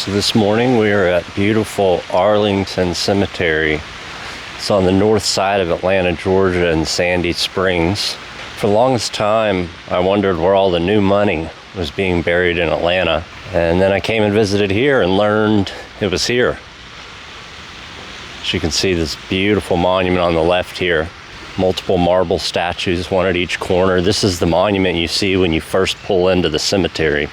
So this morning we are at beautiful Arlington Cemetery. It's on the north side of Atlanta, Georgia in Sandy Springs. For the longest time, I wondered where all the new money was being buried in Atlanta. And then I came and visited here and learned it was here. As you can see, this beautiful monument on the left here. Multiple marble statues, one at each corner. This is the monument you see when you first pull into the cemetery.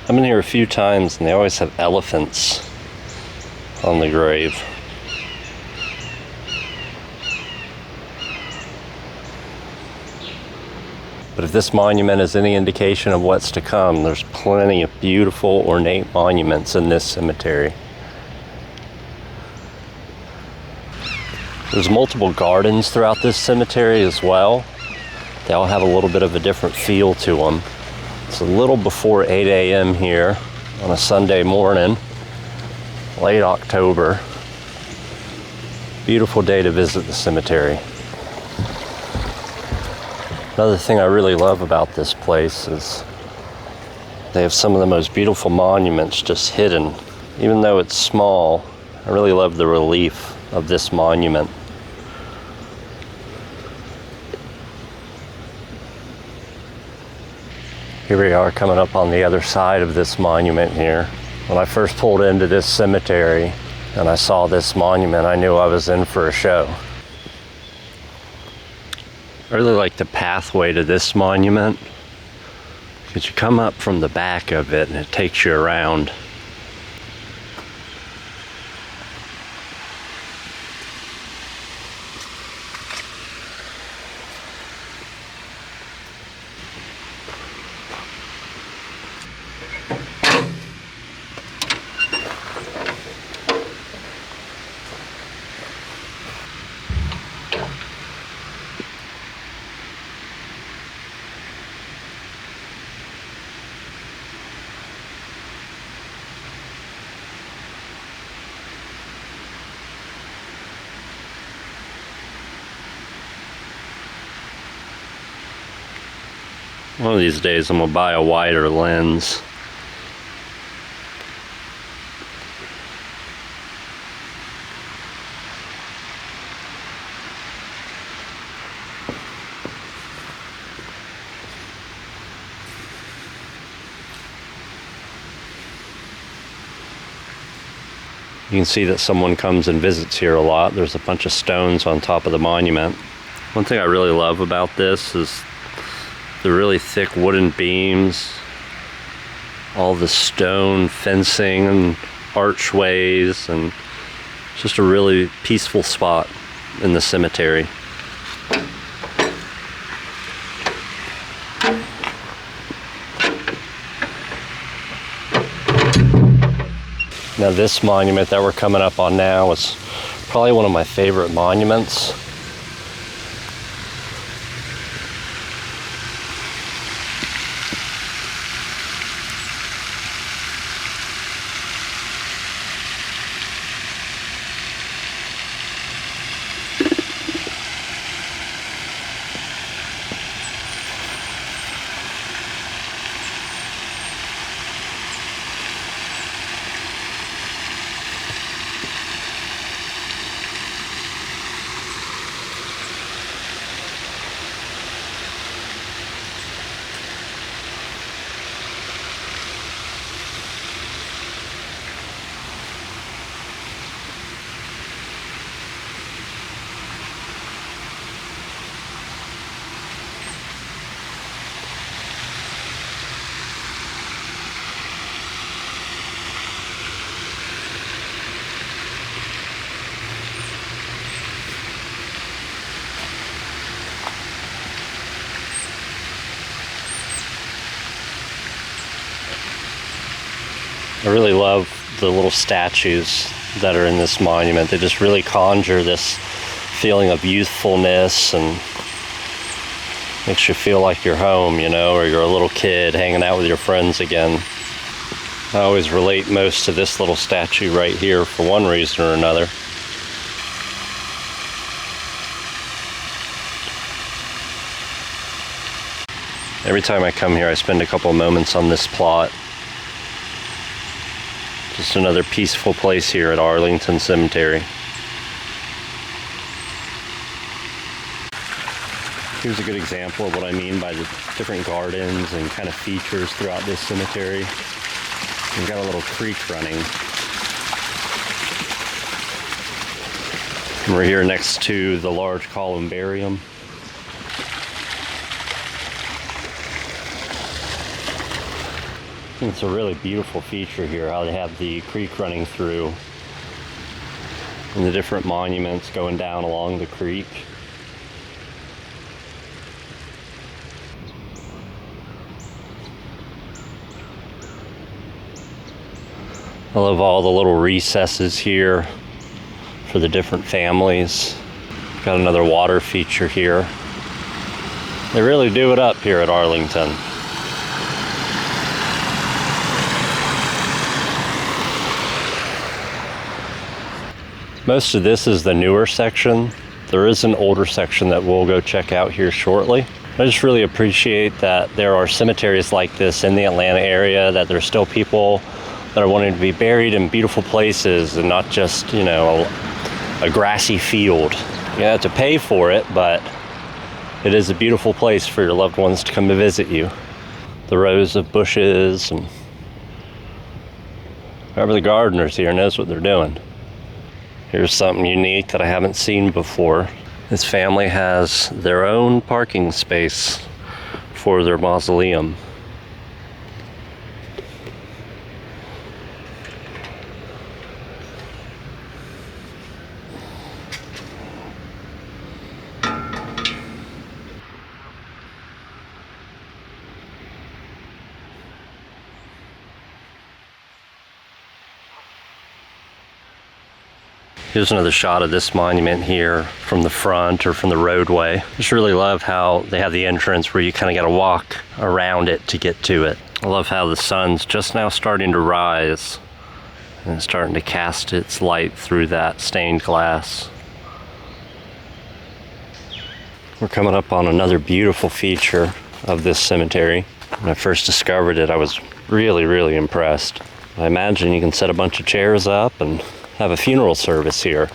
I've been here a few times and they always have elephants on the grave. But if this monument is any indication of what's to come, there's plenty of beautiful, ornate monuments in this cemetery. There's multiple gardens throughout this cemetery as well. They all have a little bit of a different feel to them. It's a little before 8 a.m. here on a Sunday morning, late October. Beautiful day to visit the cemetery. Another thing I really love about this place is they have some of the most beautiful monuments just hidden. Even though it's small, I really love the relief of this monument. Here we are coming up on the other side of this monument here. When I first pulled into this cemetery and I saw this monument, I knew I was in for a show. I really like the pathway to this monument because you come up from the back of it and it takes you around. One of these days I'm gonna buy a wider lens. You can see that someone comes and visits here a lot. There's a bunch of stones on top of the monument. One thing I really love about this is the really thick wooden beams, all the stone fencing and archways, and just a really peaceful spot in the cemetery. Now this monument that we're coming up on now is probably one of my favorite monuments. I really love the little statues that are in this monument. They just really conjure this feeling of youthfulness and makes you feel like you're home, you know, or you're a little kid hanging out with your friends again. I always relate most to this little statue right here for one reason or another. Every time I come here, I spend a couple of moments on this plot. Just another peaceful place here at Arlington Cemetery. Here's a good example of what I mean by the different gardens and kind of features throughout this cemetery. We've got a little creek running. And we're here next to the large columbarium. It's a really beautiful feature here, how they have the creek running through and the different monuments going down along the creek. I love all the little recesses here for the different families. Got another water feature here. They really do it up here at Arlington. Most of this is the newer section. There is an older section that we'll go check out here shortly. I just really appreciate that there are cemeteries like this in the Atlanta area, that there's still people that are wanting to be buried in beautiful places and not just, you know, a grassy field. You have to pay for it, but it is a beautiful place for your loved ones to come to visit you. The rows of bushes, and whoever the gardeners here knows what they're doing. Here's something unique that I haven't seen before. This family has their own parking space for their mausoleum. Here's another shot of this monument here from the front or from the roadway. Just really love how they have the entrance where you kind of got to walk around it to get to it. I love how the sun's just now starting to rise and it's starting to cast its light through that stained glass. We're coming up on another beautiful feature of this cemetery. When I first discovered it, I was really impressed. I imagine you can set a bunch of chairs up and have a funeral service here.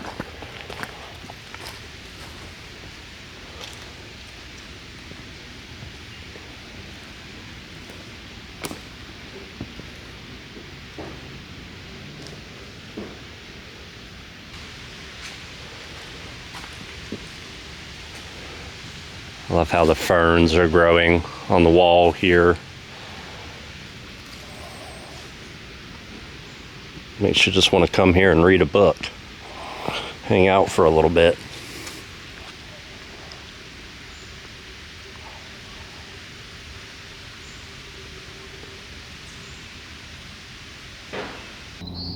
I love how the ferns are growing on the wall here. Makes you just want to come here and read a book, hang out for a little bit.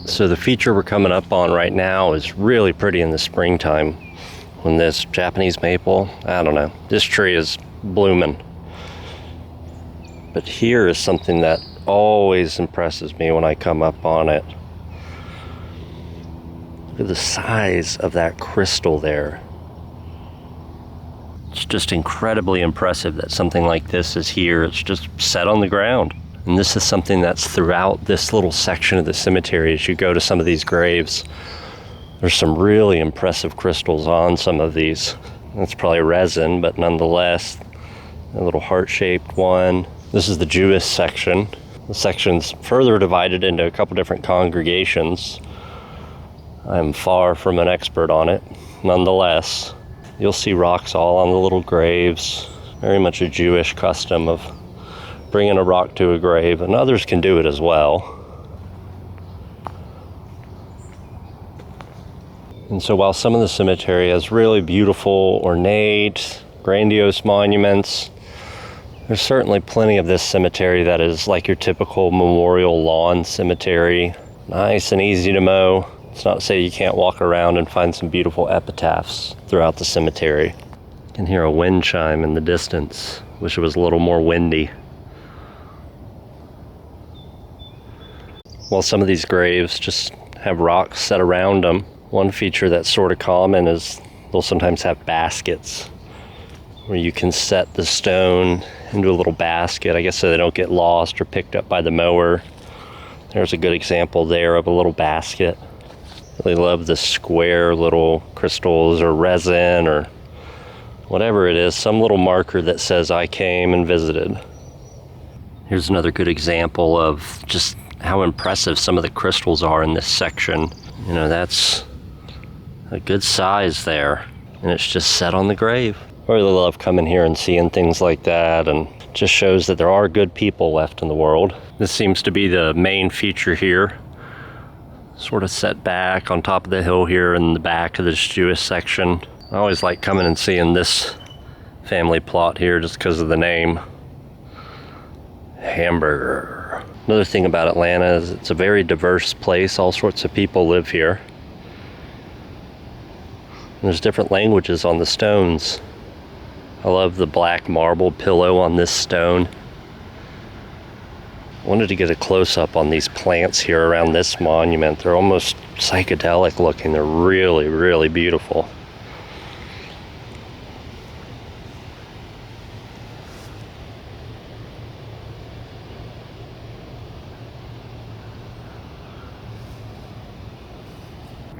So the feature we're coming up on right now is really pretty in the springtime when this Japanese maple, I don't know, this tree is blooming. But here is something that always impresses me when I come up on it. Look at the size of that crystal there. It's just incredibly impressive that something like this is here. It's just set on the ground. And this is something that's throughout this little section of the cemetery. As you go to some of these graves, there's some really impressive crystals on some of these. That's probably resin, but nonetheless, a little heart-shaped one. This is the Jewish section. The section's further divided into a couple different congregations. I'm far from an expert on it. Nonetheless, you'll see rocks all on the little graves. Very much a Jewish custom of bringing a rock to a grave, and others can do it as well. And so while some of the cemetery has really beautiful, ornate, grandiose monuments, there's certainly plenty of this cemetery that is like your typical memorial lawn cemetery. Nice and easy to mow. It's not to say you can't walk around and find some beautiful epitaphs throughout the cemetery. You can hear a wind chime in the distance. Wish it was a little more windy. While some of these graves just have rocks set around them, one feature that's sort of common is they'll sometimes have baskets where you can set the stone into a little basket, I guess so they don't get lost or picked up by the mower. There's a good example there of a little basket. Really love the square little crystals or resin or whatever it is, some little marker that says I came and visited. Here's another good example of just how impressive some of the crystals are in this section. You know, that's a good size there, and it's just set on the grave. I really love coming here and seeing things like that, and just shows that there are good people left in the world. This seems to be the main feature here, sort of set back on top of the hill here in the back of this Jewish section. I always like coming and seeing this family plot here just because of the name. Hamburger. Another thing about Atlanta is it's a very diverse place. All sorts of people live here. And there's different languages on the stones. I love the black marble pillow on this stone. I wanted to get a close-up on these plants here around this monument. They're almost psychedelic looking. They're really, really beautiful.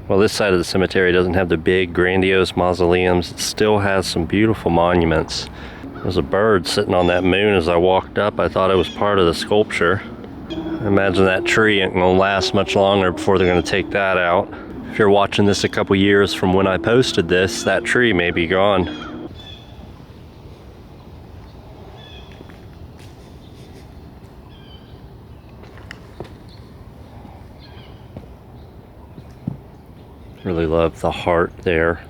Well, this side of the cemetery doesn't have the big, grandiose mausoleums. It still has some beautiful monuments. There's a bird sitting on that moon as I walked up. I thought it was part of the sculpture. I imagine that tree ain't gonna last much longer before they're gonna take that out. If you're watching this a couple years from when I posted this, that tree may be gone. Really love the heart there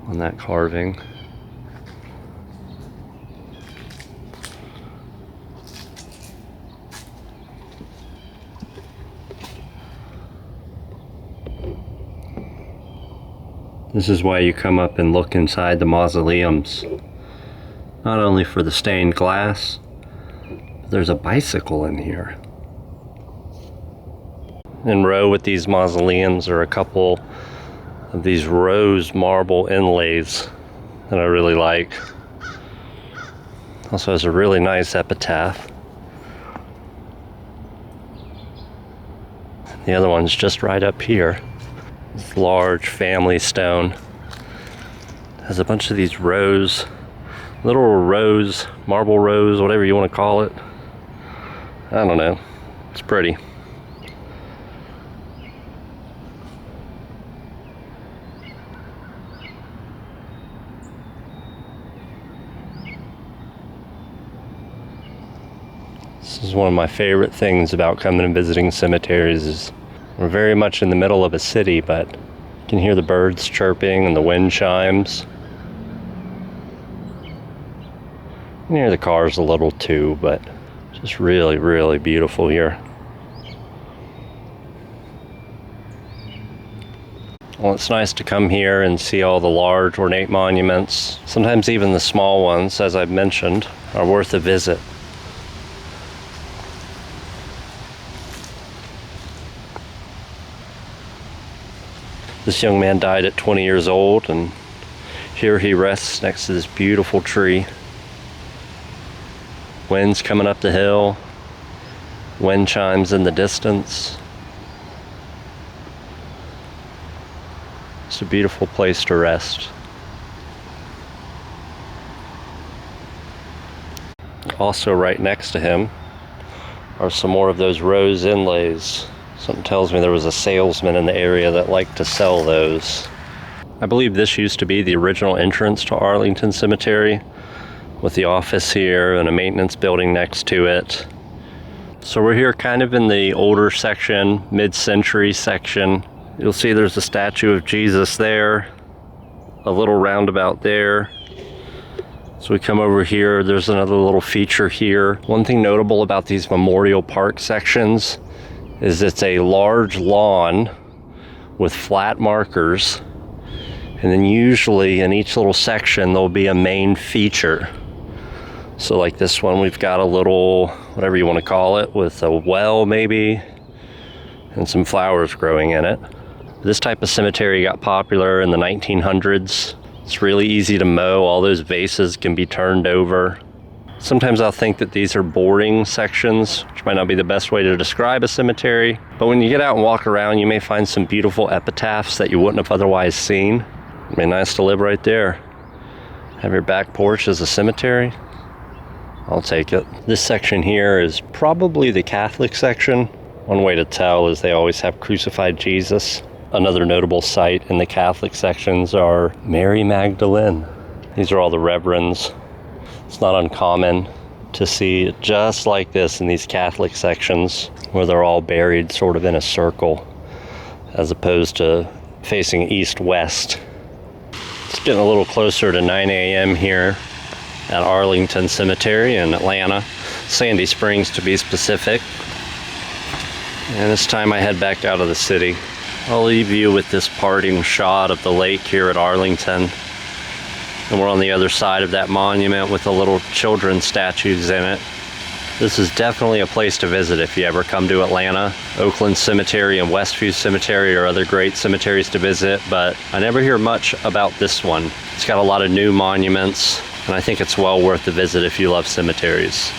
on that carving. This is why you come up and look inside the mausoleums. Not only for the stained glass, but there's a bicycle in here. In row with these mausoleums are a couple of these rose marble inlays that I really like. Also has a really nice epitaph. The other one's just right up here. This large family stone. Has a bunch of these rose, little rose, marble rose, whatever you want to call it. I don't know. It's pretty. This is one of my favorite things about coming and visiting cemeteries is we're very much in the middle of a city, but you can hear the birds chirping and the wind chimes. You can hear the cars a little too, but just really, really beautiful here. Well, it's nice to come here and see all the large ornate monuments. Sometimes even the small ones, as I've mentioned, are worth a visit. This young man died at 20 years old, and here he rests next to this beautiful tree. Wind's coming up the hill, wind chimes in the distance. It's a beautiful place to rest. Also right next to him are some more of those rose inlays. Something tells me there was a salesman in the area that liked to sell those. I believe this used to be the original entrance to Arlington Cemetery, with the office here and a maintenance building next to it. So we're here kind of in the older section, mid-century section. You'll see there's a statue of Jesus there, a little roundabout there. So we come over here, there's another little feature here. One thing notable about these Memorial Park sections is it's a large lawn with flat markers, and then usually in each little section there'll be a main feature. So like this one, we've got a little, whatever you want to call it, with a well maybe, and some flowers growing in it. This type of cemetery got popular in the 1900s. It's really easy to mow. All those vases can be turned over. Sometimes I'll think that these are boring sections, which might not be the best way to describe a cemetery. But when you get out and walk around, you may find some beautiful epitaphs that you wouldn't have otherwise seen. It'd be nice to live right there. Have your back porch as a cemetery. I'll take it. This section here is probably the Catholic section. One way to tell is they always have crucified Jesus. Another notable site in the Catholic sections are Mary Magdalene. These are all the reverends. It's not uncommon to see it just like this in these Catholic sections where they're all buried sort of in a circle as opposed to facing east-west. It's getting a little closer to 9 a.m. here at Arlington Cemetery in Atlanta, Sandy Springs to be specific. And this time I head back out of the city. I'll leave you with this parting shot of the lake here at Arlington. And we're on the other side of that monument with the little children's statues in it. This is definitely a place to visit if you ever come to Atlanta. Oakland Cemetery and Westview Cemetery are other great cemeteries to visit, but I never hear much about this one. It's got a lot of new monuments, and I think it's well worth the visit if you love cemeteries.